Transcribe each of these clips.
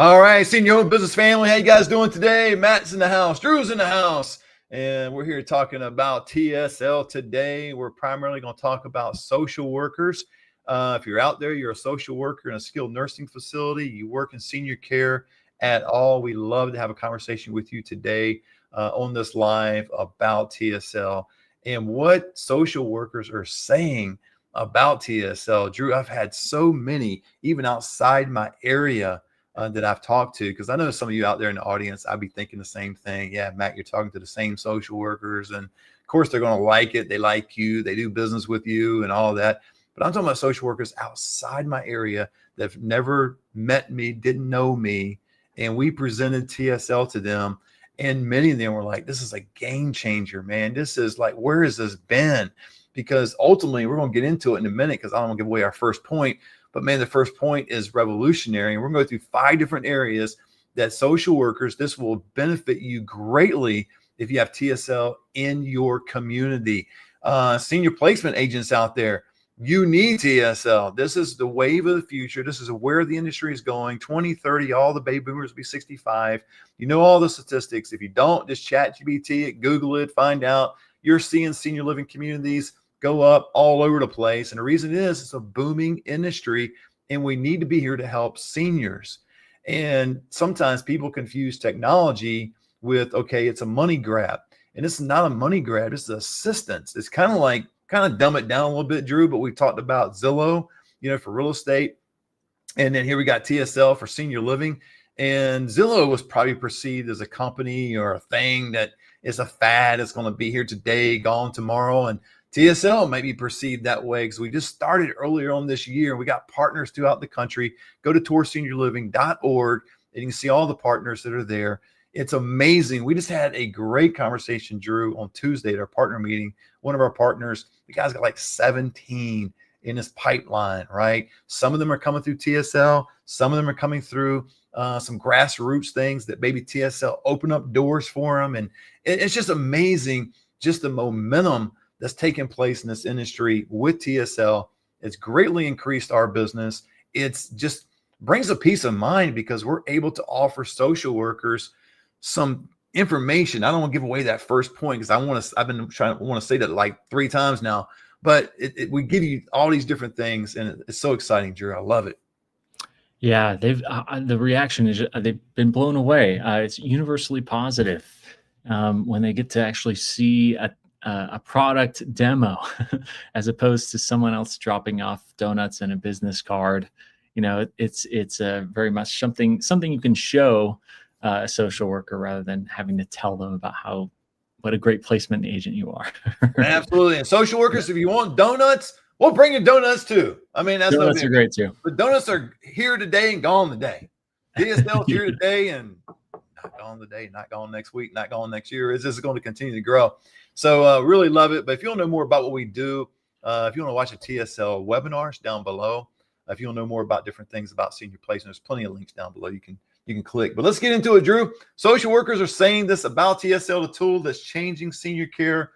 All right, senior owned business family, how you guys doing today? Matt's in the house, Drew's in the house, and we're here talking about TSL today. We're primarily going to talk about social workers. If you're out there, you're a social worker in a skilled nursing facility, you work in senior care at all, we love to have a conversation with you today on this live about TSL and what social workers are saying about TSL. Drew, I've had so many, even outside my area, that I've talked to, because I know some of you out there in the audience, I'd be thinking the same thing. Yeah, Matt, you're talking to the same social workers, and of course they're going to like it. They like you, they do business with you and all that. But I'm talking about social workers outside my area that have never met me, didn't know me, and we presented TSL to them, and many of them were like, this is a game changer, man. This is like, where has this been? Because ultimately, we're going to get into it in a minute, because I don't want to give away our first point. But man, the first point is revolutionary. And we're going to go through 5 different areas that social workers, this will benefit you greatly if you have TSL in your community. Senior placement agents out there, you need TSL. This is the wave of the future. This is where the industry is going. 2030, all the baby boomers will be 65. You know all the statistics. If you don't, just chat GPT it, Google it, find out. You're seeing senior living communities go up all over the place. And the reason is it's a booming industry, and we need to be here to help seniors. And sometimes people confuse technology with, okay, it's a money grab. And it's not a money grab, it's assistance. It's kind of dumb it down a little bit, Drew, but we talked about Zillow, for real estate. And then here we got TSL for senior living. And Zillow was probably perceived as a company or a thing that is a fad. It's going to be here today, gone tomorrow. And TSL may be perceived that way because we just started earlier on this year. We got partners throughout the country. Go to tourseniorliving.org and you can see all the partners that are there. It's amazing. We just had a great conversation, Drew, on Tuesday at our partner meeting. One of our partners, the guy's got like 17 in his pipeline, right? Some of them are coming through TSL. Some of them are coming through some grassroots things that maybe TSL open up doors for them. And it's just amazing, just the momentum that's taking place in this industry with TSL. It's greatly increased our business. It's just brings a peace of mind because we're able to offer social workers some information. I don't want to give away that first point because I've been trying to say that like 3 times now, but we give you all these different things, and it's so exciting, Drew. I love it. Yeah, the reaction is they've been blown away. It's universally positive when they get to actually see a product demo as opposed to someone else dropping off donuts and a business card. It's very much something you can show a social worker rather than having to tell them about what a great placement agent you are. Absolutely. And social workers, if you want donuts, we'll bring you donuts too. I mean, that's donuts are great too. But donuts are here today and gone today. TSL's here today and not gone today, not gone next week, not gone next year. It's just going to continue to grow. So really love it. But if you want to know more about what we do, if you want to watch a TSL webinar, it's down below. If you want to know more about different things about senior placement, there's plenty of links down below. You can click. But let's get into it, Drew. Social workers are saying this about TSL, the tool that's changing senior care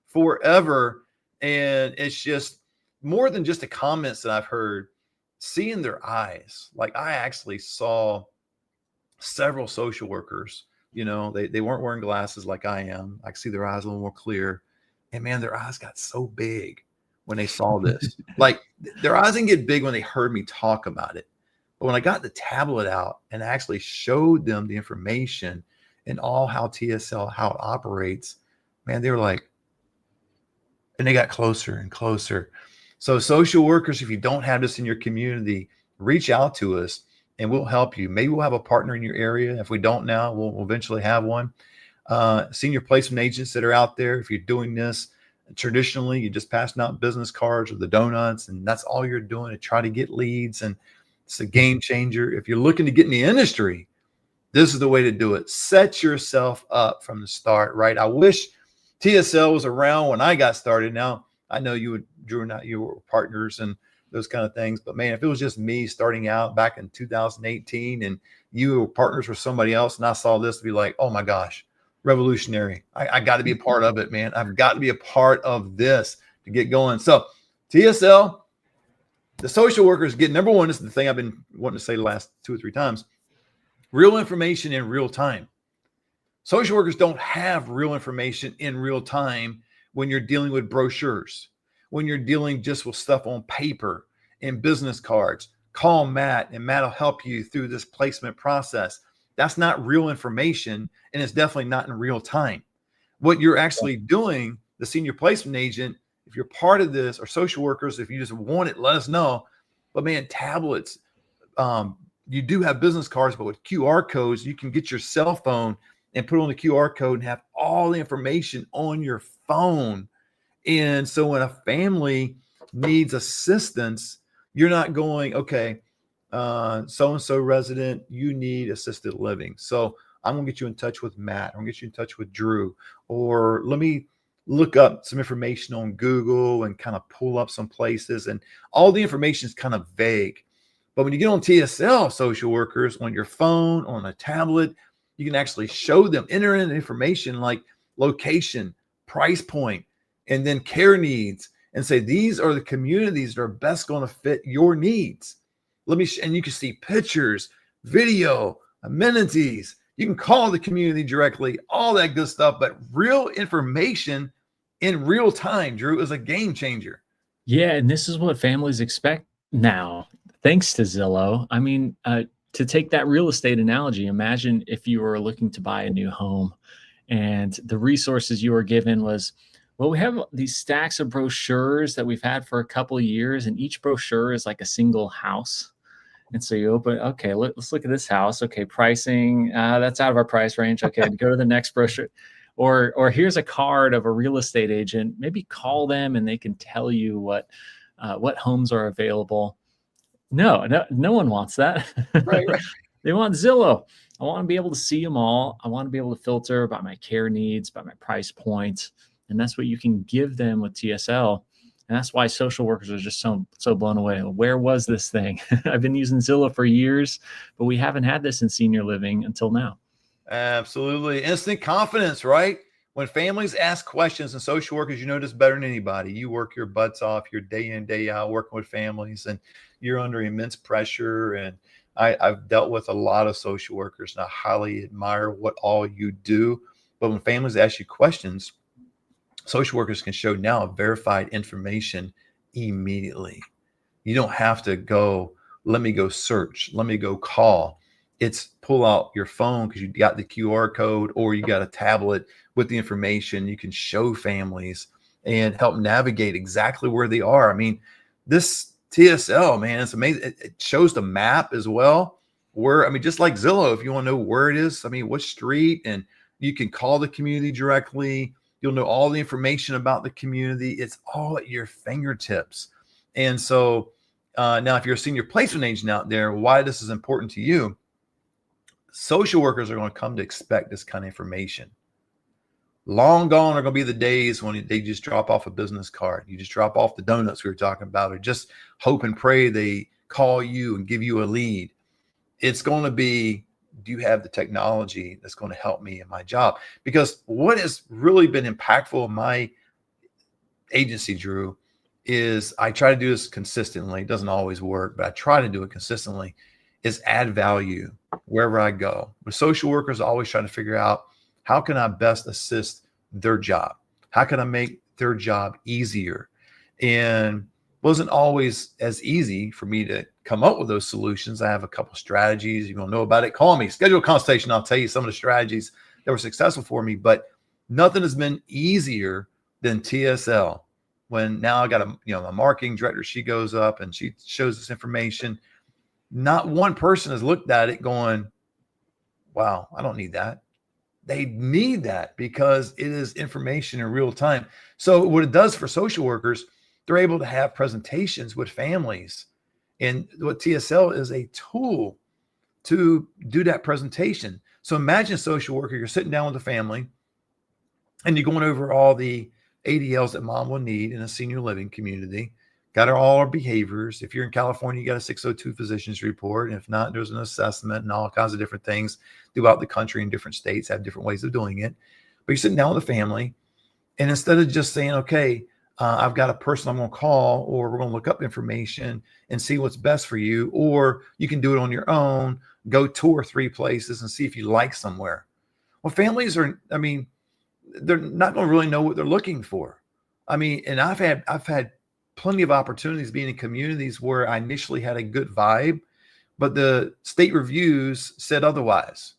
forever. And it's just more than just the comments that I've heard, seeing their eyes. Like I actually saw several social workers, they weren't wearing glasses like I am. I could see their eyes a little more clear. And man, their eyes got so big when they saw this. Like their eyes didn't get big when they heard me talk about it. But when I got the tablet out and actually showed them the information and all how TSL, how it operates, man, they were like, and they got closer and closer. So social workers, if you don't have this in your community, reach out to us and we'll help you. Maybe we'll have a partner in your area. If we don't now, we'll eventually have one. Senior placement agents that are out there, if you're doing this, traditionally, you're just passing out business cards or the donuts, and that's all you're doing to try to get leads. And it's a game changer. If you're looking to get in the industry, this is the way to do it. Set yourself up from the start, right? I wish TSL was around when I got started. Now, I know Drew and you were partners and those kind of things. But man, if it was just me starting out back in 2018 and you were partners with somebody else and I saw this, to be like, oh my gosh, revolutionary. I got to be a part of it, man. I've got to be a part of this to get going. So TSL, the social workers get, number one, this is the thing I've been wanting to say the last 2 or 3 times. Real information in real time. Social workers don't have real information in real time when you're dealing with brochures, when you're dealing just with stuff on paper and business cards. Call Matt and Matt will help you through this placement process. That's not real information, and it's definitely not in real time. What you're actually doing, the senior placement agent, if you're part of this, or social workers, if you just want it, let us know. But man, tablets, you do have business cards, but with QR codes, you can get your cell phone and put on the QR code and have all the information on your phone. And so when a family needs assistance, you're not going, okay, so-and-so resident, you need assisted living. So I'm going to get you in touch with Matt. I'm going to get you in touch with Drew, or let me look up some information on Google and kind of pull up some places. And all the information is kind of vague. But when you get on TSL, social workers, on your phone, on a tablet, you can actually show them, enter in information like location, price point, and then care needs, and say, these are the communities that are best going to fit your needs. And you can see pictures, video, amenities. You can call the community directly, all that good stuff, but real information in real time, Drew, is a game changer. Yeah, and this is what families expect now, thanks to Zillow. I mean, to take that real estate analogy, imagine if you were looking to buy a new home and the resources you were given was, well, we have these stacks of brochures that we've had for a couple of years, and each brochure is like a single house. And so you open, okay, let's look at this house. Okay, pricing, that's out of our price range. Okay, go to the next brochure. Or here's a card of a real estate agent. Maybe call them and they can tell you what homes are available. No one wants that. Right. They want Zillow. I want to be able to see them all. I want to be able to filter by my care needs, by my price points. And that's what you can give them with TSL. And that's why social workers are just so blown away. Where was this thing? I've been using Zillow for years, but we haven't had this in senior living until now. Absolutely. Instant confidence, right? When families ask questions, and social workers, you know this better than anybody. You work your butts off, you're day in, day out working with families, and you're under immense pressure. And I've dealt with a lot of social workers, and I highly admire what all you do. But when families ask you questions, social workers can show now verified information immediately. You don't have to go, let me go search, let me go call. It's pull out your phone because you got the QR code, or you got a tablet with the information. You can show families and help navigate exactly where they are. I mean, this TSL, man, it's amazing. It shows the map as well. Just like Zillow, if you want to know where it is, what street, and you can call the community directly. You'll know all the information about the community. It's all at your fingertips. And so now, if you're a senior placement agent out there, why this is important to you, social workers are going to come to expect this kind of information. Long gone are going to be the days when they just drop off a business card. You just drop off the donuts we were talking about, or just hope and pray they call you and give you a lead. It's going to be, do you have the technology that's going to help me in my job? Because what has really been impactful in my agency, Drew, is I try to do this consistently. It doesn't always work, but I try to do it consistently, is add value wherever I go. With social workers, I always try to figure out, how can I best assist their job? How can I make their job easier? And wasn't always as easy for me to come up with those solutions. I have a couple strategies. You don't know about it, call me, schedule a consultation. I'll tell you some of the strategies that were successful for me, but nothing has been easier than TSL. When now I got a marketing director, she goes up and she shows this information. Not one person has looked at it going, wow, I don't need that. They need that because it is information in real time. So what it does for social workers, they're able to have presentations with families. And what TSL is a tool to do that presentation. So imagine, social worker, you're sitting down with a family and you're going over all the ADLs that mom will need in a senior living community. Got all our behaviors. If you're in California, you got a 602 physician's report. And if not, there's an assessment and all kinds of different things throughout the country, and different states have different ways of doing it. But you're sitting down with a family, and instead of just saying, okay, I've got a person I'm going to call, or we're going to look up information and see what's best for you, or you can do it on your own, Go tour 3 places and see if you like somewhere. Well, families are, I mean, they're not going to really know what they're looking for. I mean, and I've had plenty of opportunities being in communities where I initially had a good vibe, but the state reviews said otherwise.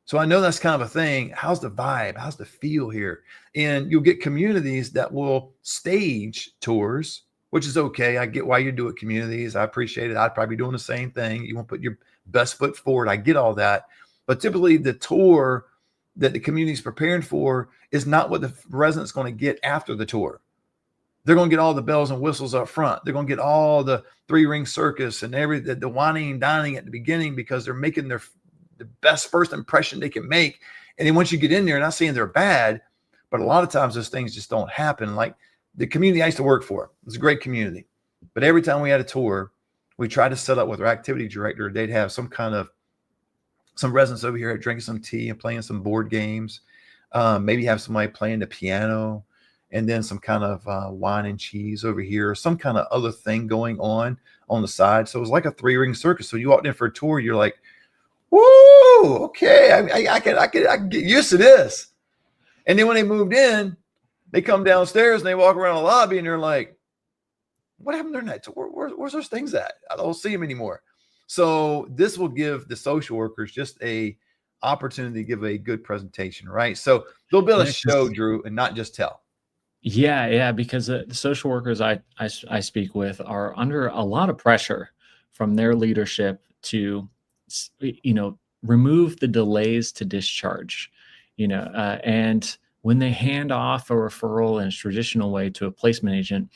So I know that's kind of a thing. How's the vibe? How's the feel here? And you'll get communities that will stage tours, which is okay. I get why you do it, communities. I appreciate it. I'd probably be doing the same thing. You want to put your best foot forward. I get all that. But typically the tour that the community is preparing for is not what the resident's going to get after the tour. They're going to get all the bells and whistles up front. They're going to get all the 3-ring circus and the whining and dining at the beginning, because they're making the best first impression they can make. And then once you get in there, not saying they're bad, but a lot of times those things just don't happen. Like the community I used to work for, it's a great community, but every time we had a tour, we tried to set up with our activity director. They'd have some residents over here drinking some tea and playing some board games. Maybe have somebody playing the piano, and then some kind of wine and cheese over here, some kind of other thing going on the side. So it was like a 3-ring circus. So you walked in for a tour, you're like, woo, okay, I can get used to this. And then when they moved in, they come downstairs and they walk around the lobby and they're like, what happened during that tour? Where's those things at? I don't see them anymore. So this will give the social workers just a opportunity to give a good presentation, right? So they'll be able to show, Drew, and not just tell. Yeah, because the social workers I speak with are under a lot of pressure from their leadership to, remove the delays to discharge, and when they hand off a referral in a traditional way to a placement agent,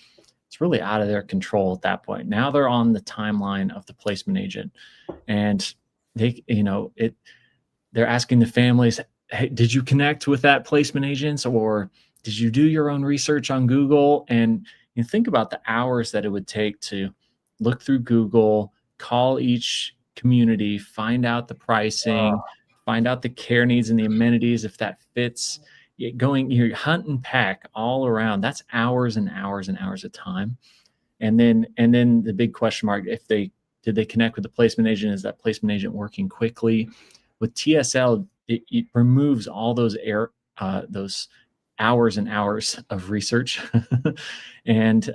it's really out of their control at that point. Now they're on the timeline of the placement agent, and they, they're asking the families, hey, did you connect with that placement agent, or did you do your own research on Google? And you think about the hours that it would take to look through Google, call each community, find out the pricing, find out the care needs and the amenities, if that fits. You're hunt and pack all around. That's hours and hours and hours of time. And then the big question mark, did they connect with the placement agent? Is that placement agent working quickly? With TSL, it removes all those those hours and hours of research and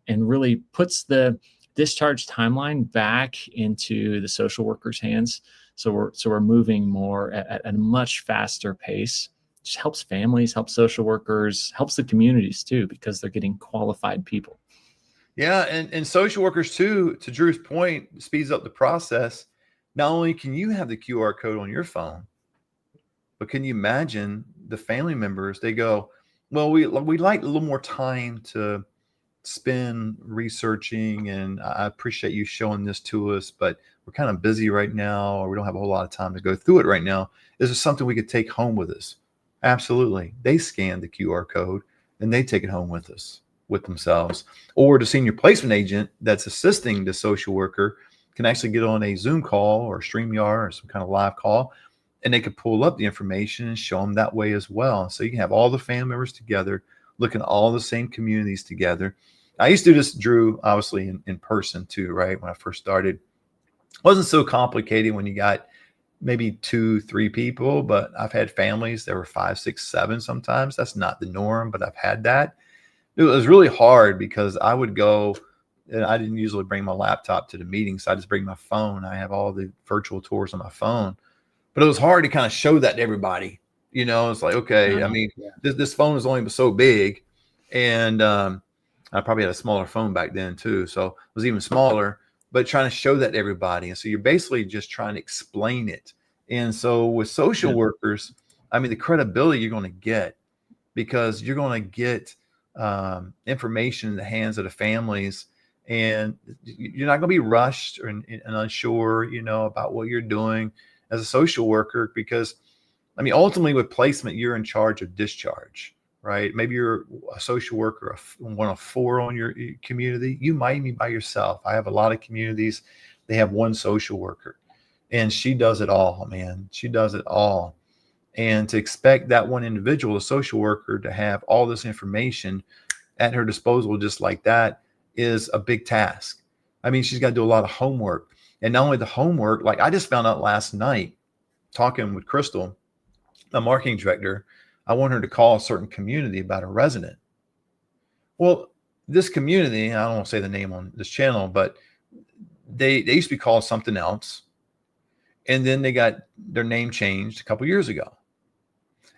really puts the discharge timeline back into the social worker's hands. So we're moving more at a much faster pace. It just helps families, helps social workers, helps the communities too, because they're getting qualified people. Yeah, and social workers too, to Drew's point, speeds up the process. Not only can you have the QR code on your phone, but can you imagine the family members? They go, well, we like a little more time to spend researching, and I appreciate you showing this to us, but we're kind of busy right now, or we don't have a whole lot of time to go through it right now. Is there something we could take home with us? Absolutely. They scan the QR code and they take it home with themselves. Or the senior placement agent that's assisting the social worker can actually get on a Zoom call or StreamYard or some kind of live call, and they could pull up the information and show them that way as well. So you can have all the family members together, looking at all the same communities together. I used to do this, Drew, obviously in person too, right? When I first started, it wasn't so complicated when you got maybe 2-3 people, but I've had families that were 5, 6, 7 sometimes. That's not the norm, but I've had that. It was really hard because I would go, and I didn't usually bring my laptop to the meeting, so I just bring my phone. I have all the virtual tours on my phone. But it was hard to kind of show that to everybody. It's like, okay, I mean, this phone is only so big. And I probably had a smaller phone back then too. So it was even smaller, but trying to show that to everybody. And so you're basically just trying to explain it. And so with social workers, I mean, the credibility you're going to get, because you're going to get information in the hands of the families, and you're not going to be rushed and unsure, about what you're doing as a social worker, because I mean, ultimately with placement, you're in charge of discharge, right? Maybe you're a social worker, one of 4 on your community. You might be by yourself. I have a lot of communities, they have one social worker, and she does it all, man. She does it all. And to expect that one individual, a social worker, to have all this information at her disposal just like that is a big task. I mean, she's got to do a lot of homework. And not only the homework, like I just found out last night talking with Crystal, the marketing director, I want her to call a certain community about a resident. Well, this community, I don't want to say the name on this channel, but they used to be called something else. And then they got their name changed a couple years ago.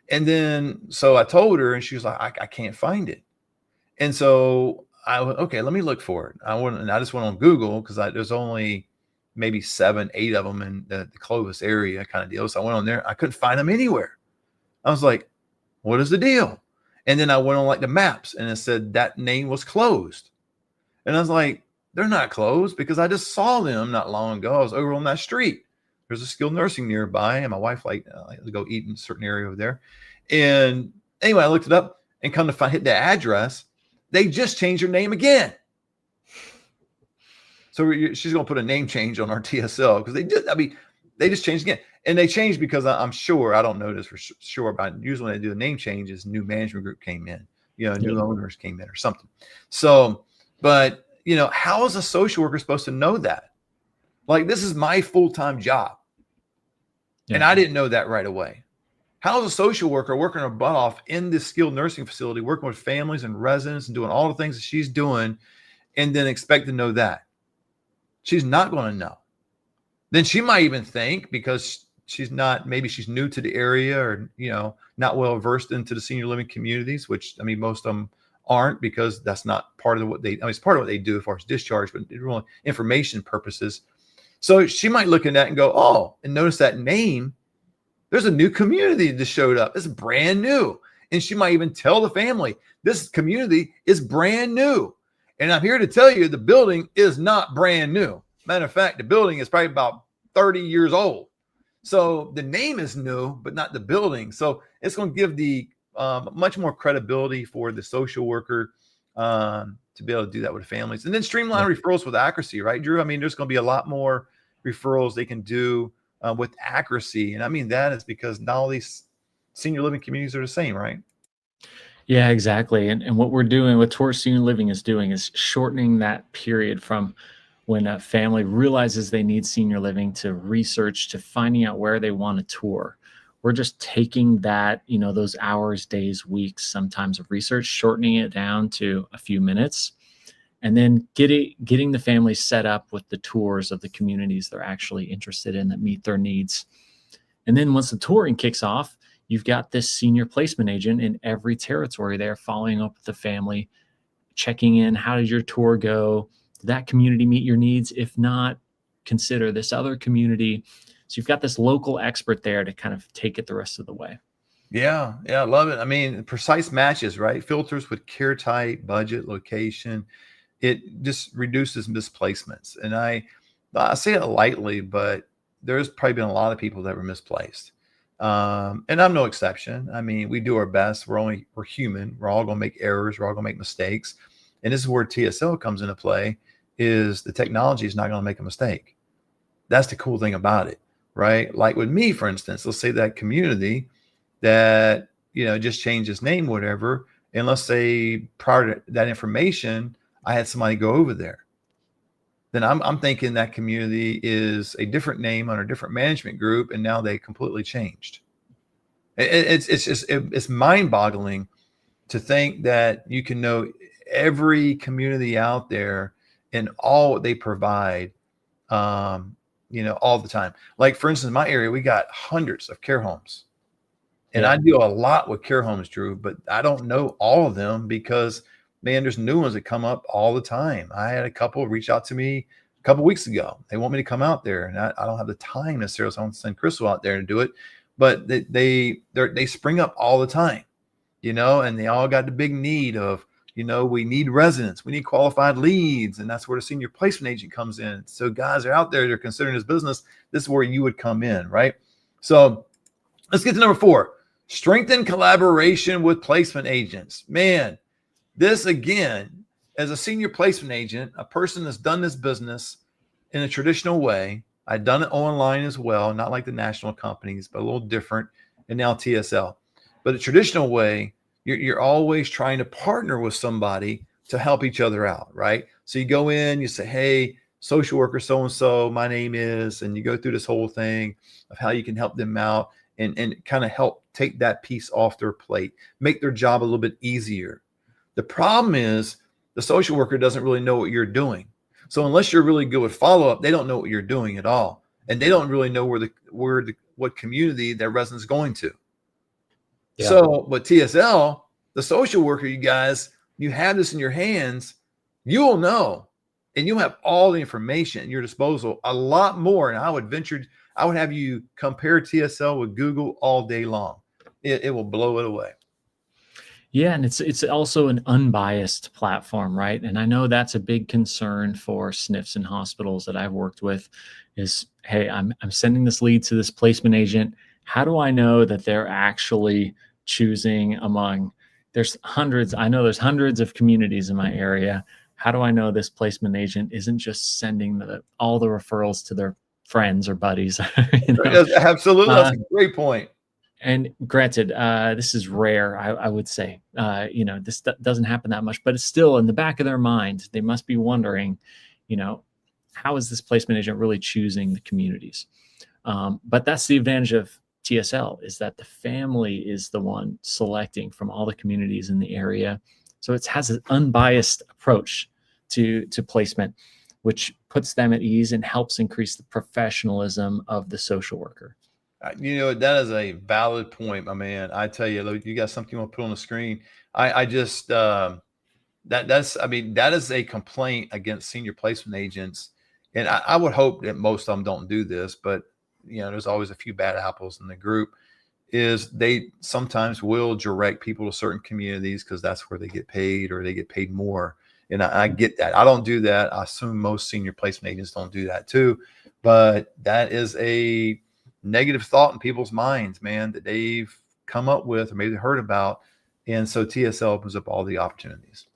And then, so I told her, and she was like, I can't find it. And so I went, okay, let me look for it. I just went on Google because there's only maybe 7, 8 of them in the Clovis area kind of deal. So I went on there. I couldn't find them anywhere. I was like, what is the deal? And then I went on like the maps and it said that name was closed. And I was like, they're not closed because I just saw them not long ago. I was over on that street. There's a skilled nursing nearby, and my wife like to go eat in a certain area over there. And anyway, I looked it up and come to find, hit the address. They just changed their name again. So she's going to put a name change on our TSL because they just changed again. And they changed because I'm sure, I don't know this for sure, but usually when they do the name changes, new management group came in, new owners came in or something. So, but how is a social worker supposed to know that? Like, this is my full-time job. Yeah. And I didn't know that right away. How is a social worker working her butt off in this skilled nursing facility, working with families and residents and doing all the things that she's doing, and then expect to know that? She's not going to know. Then she might even think, because maybe she's new to the area or, not well versed into the senior living communities, which, most of them aren't, because that's not part of what it's part of what they do as far as discharge, but really information purposes. So she might look at that and go, oh, and notice that name. There's a new community that showed up. It's brand new. And she might even tell the family, this community is brand new. And I'm here to tell you the building is not brand new. Matter of fact, the building is probably about 30 years old. So the name is new, but not the building. So it's going to give the much more credibility for the social worker to be able to do that with families. And then streamline referrals with accuracy, right, Drew? There's going to be a lot more referrals they can do with accuracy. And that is because not all these senior living communities are the same, right? Yeah, exactly. And what we're doing, what Tourist Senior Living is doing, is shortening that period from when a family realizes they need senior living to research to finding out where they want to tour. We're just taking that, those hours, days, weeks, sometimes of research, shortening it down to a few minutes, and then getting the family set up with the tours of the communities they're actually interested in that meet their needs. And then once the touring kicks off, you've got this senior placement agent in every territory there following up with the family, checking in. How did your tour go? Did that community meet your needs? If not, consider this other community. So you've got this local expert there to kind of take it the rest of the way. Yeah, I love it. Precise matches, right? Filters with care type, budget, location. It just reduces misplacements. And I say it lightly, but there's probably been a lot of people that were misplaced. And I'm no exception. We do our best. We're human. We're all going to make errors. We're all going to make mistakes. And this is where TSL comes into play, is the technology is not going to make a mistake. That's the cool thing about it, right? Like with me, for instance, let's say that community that, just changed its name, whatever. And let's say prior to that information, I had somebody go over there. Then I'm thinking that community is a different name on a different management group, and now they completely changed. It's mind-boggling to think that you can know every community out there and all what they provide, all the time. Like, for instance, in my area, we got hundreds of care homes, and I do a lot with care homes, Drew, but I don't know all of them because, man, there's new ones that come up all the time. I had a couple reach out to me a couple weeks ago. They want me to come out there, and I don't have the time necessarily. So I want to send Crystal out there to do it, but they spring up all the time, and they all got the big need of, we need residents, we need qualified leads, and that's where the senior placement agent comes in. So guys are out there, they're considering this business. This is where you would come in, right? So let's get to number 4. Strengthen collaboration with placement agents. Man, this, again, as a senior placement agent, a person that's done this business in a traditional way. I've done it online as well, not like the national companies, but a little different, and now TSL. But a traditional way, you're always trying to partner with somebody to help each other out, right? So you go in, you say, hey, social worker so-and-so, my name is, and you go through this whole thing of how you can help them out and kind of help take that piece off their plate, make their job a little bit easier. The problem is the social worker doesn't really know what you're doing. So unless you're really good with follow-up, they don't know what you're doing at all. And they don't really know what community their resident's going to. Yeah. So, but TSL, the social worker, you guys, you have this in your hands, you'll know, and you'll have all the information at your disposal, a lot more. And I would have you compare TSL with Google all day long. It will blow it away. Yeah, and it's also an unbiased platform, right? And I know that's a big concern for SNFs and hospitals that I've worked with is, hey, I'm sending this lead to this placement agent. How do I know that they're actually choosing among, I know there's hundreds of communities in my area. How do I know this placement agent isn't just sending all the referrals to their friends or buddies? Absolutely. That's a great point. And granted, this is rare, I would say. This doesn't happen that much, but it's still in the back of their mind. They must be wondering, how is this placement agent really choosing the communities? But that's the advantage of TSL, is that the family is the one selecting from all the communities in the area. So it has an unbiased approach to placement, which puts them at ease and helps increase the professionalism of the social worker. That is a valid point, my man. I tell you, look, you got something you want to put on the screen. I just that is a complaint against senior placement agents, and I would hope that most of them don't do this, but there's always a few bad apples in the group. Is they sometimes will direct people to certain communities because that's where they get paid or they get paid more. And I get that. I don't do that. I assume most senior placement agents don't do that too, but that is a negative thought in people's minds, man, that they've come up with or maybe heard about. And so TSL opens up all the opportunities.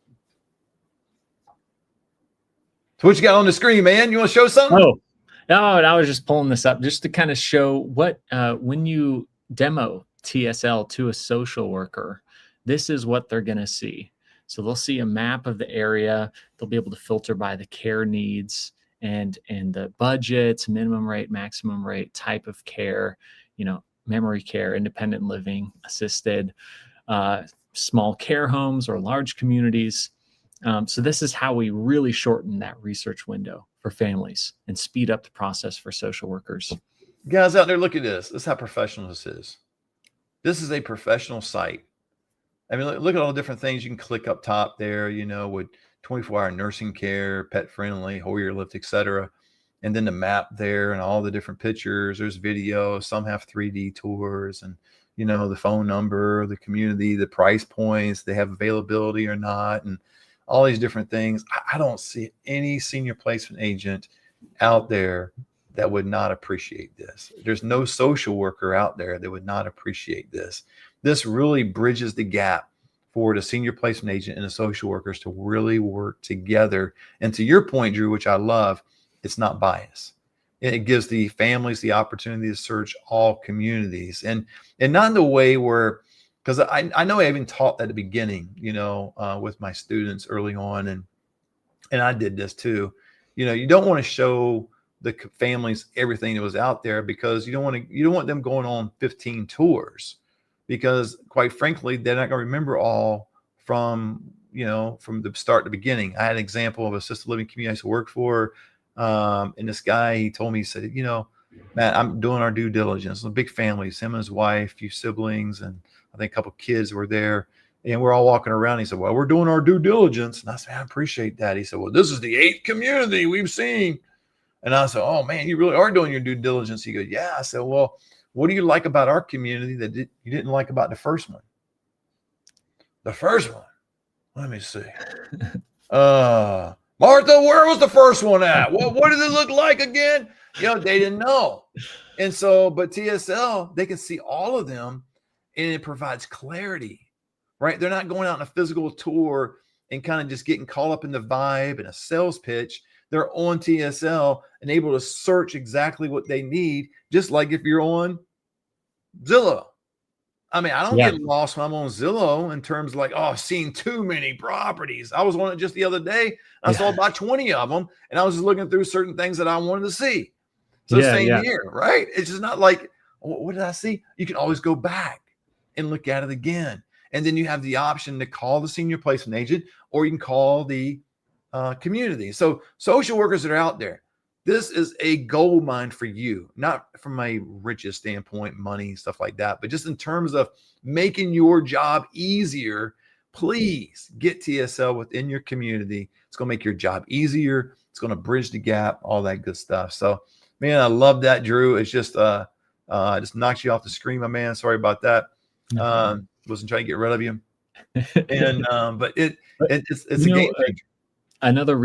So what you got on the screen, man? You want to show something? Oh, no, I was just pulling this up just to kind of show what, when you demo TSL to a social worker, this is what they're going to see. So they'll see a map of the area. They'll be able to filter by the care needs and the budgets, minimum rate, maximum rate, type of care, memory care, independent living, assisted, small care homes or large communities. So this is how we really shorten that research window for families and speed up the process for social workers. Guys out there, look at this. This is how professional this is. This is a professional site. I mean, look at all the different things you can click up top there, with 24-hour nursing care, pet friendly, Hoyer lift, etc. And then the map there and all the different pictures. There's video. Some have 3D tours and, the phone number, the community, the price points, they have availability or not, and all these different things. I don't see any senior placement agent out there that would not appreciate this. There's no social worker out there that would not appreciate this. This really bridges the gap for the senior placement agent and the social workers to really work together. And to your point, Drew, which I love, it's not bias. It gives the families the opportunity to search all communities and not in the way where, because I know I even taught that at the beginning, with my students early on. And I did this too. You don't want to show the families everything that was out there because you don't want them going on 15 tours, because quite frankly, they're not going to remember all from the start to the beginning. I had an example of assisted living community I used to work for. And this guy, he told me, he said, Matt, I'm doing our due diligence. A big family, him and his wife, a few siblings, and I think a couple of kids were there. And we're all walking around. He said, well, we're doing our due diligence. And I said, I appreciate that. He said, well, this is the 8th community we've seen. And I said, oh, man, you really are doing your due diligence. He goes, yeah. I said, well, what do you like about our community that you didn't like about the first one? The first one? Let me see. Martha, where was the first one at? What did it look like again? They didn't know. And so, but TSL, they can see all of them, and it provides clarity, right? They're not going out on a physical tour and kind of just getting caught up in the vibe and a sales pitch. They're on TSL and able to search exactly what they need, just like if you're on Zillow. I mean, I don't Yeah. get lost when I'm on Zillow in terms of like, oh, I've seen too many properties. I was on it just the other day. I saw Yeah. about 20 of them, and I was just looking through certain things that I wanted to see. So Yeah. same Yeah. here, right? It's just not like, what did I see? You can always go back and look at it again. And then you have the option to call the senior placement agent, or you can call the community. So social workers that are out there, this is a gold mine for you, not from a riches standpoint, money, stuff like that, but just in terms of making your job easier. Please get TSL within your community. It's going to make your job easier. It's going to bridge the gap, all that good stuff. So, man, I love that, Drew. It's just just knocks you off the screen, my man. Sorry about that. No problem. Wasn't trying to get rid of you. And but But it's a game changer. another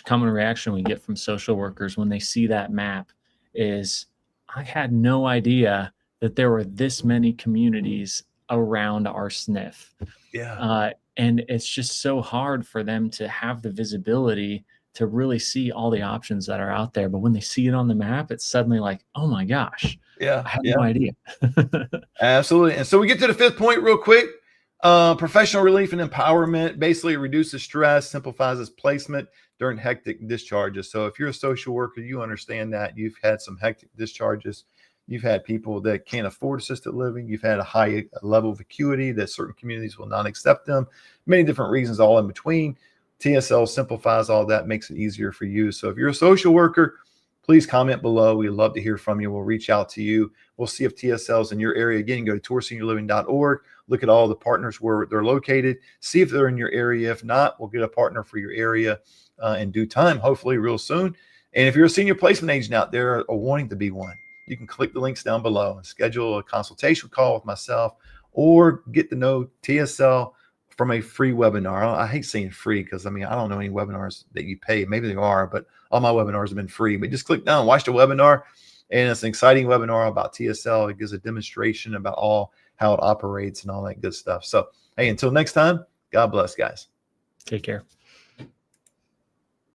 common reaction we get from social workers when they see that map is, I had no idea that there were this many communities around our SNF. Yeah. And it's just so hard for them to have the visibility to really see all the options that are out there. But when they see it on the map, it's suddenly like, oh my gosh, Yeah. I had Yeah. no idea. Absolutely. And so we get to the fifth point real quick. Professional relief and empowerment basically reduces stress, simplifies placement during hectic discharges. So if you're a social worker, you understand that you've had some hectic discharges. You've had people that can't afford assisted living. You've had a high level of acuity that certain communities will not accept them. Many different reasons, all in between. TSL simplifies all that, makes it easier for you. So if you're a social worker, please comment below. We'd love to hear from you. We'll reach out to you. We'll see if TSL is in your area. Again, go to tourseniorliving.org. Look at all the partners where they're located. See if they're in your area. If not, we'll get a partner for your area in due time, hopefully real soon. And if you're a senior placement agent out there or wanting to be one, you can click the links down below and schedule a consultation call with myself, or get to know TSL from a free webinar. I hate saying free because, I mean, I don't know any webinars that you pay. Maybe there are, but all my webinars have been free. But just click down, watch the webinar, and it's an exciting webinar about TSL. It gives a demonstration about how it operates and all that good stuff. So, hey, until next time, God bless, guys. Take care.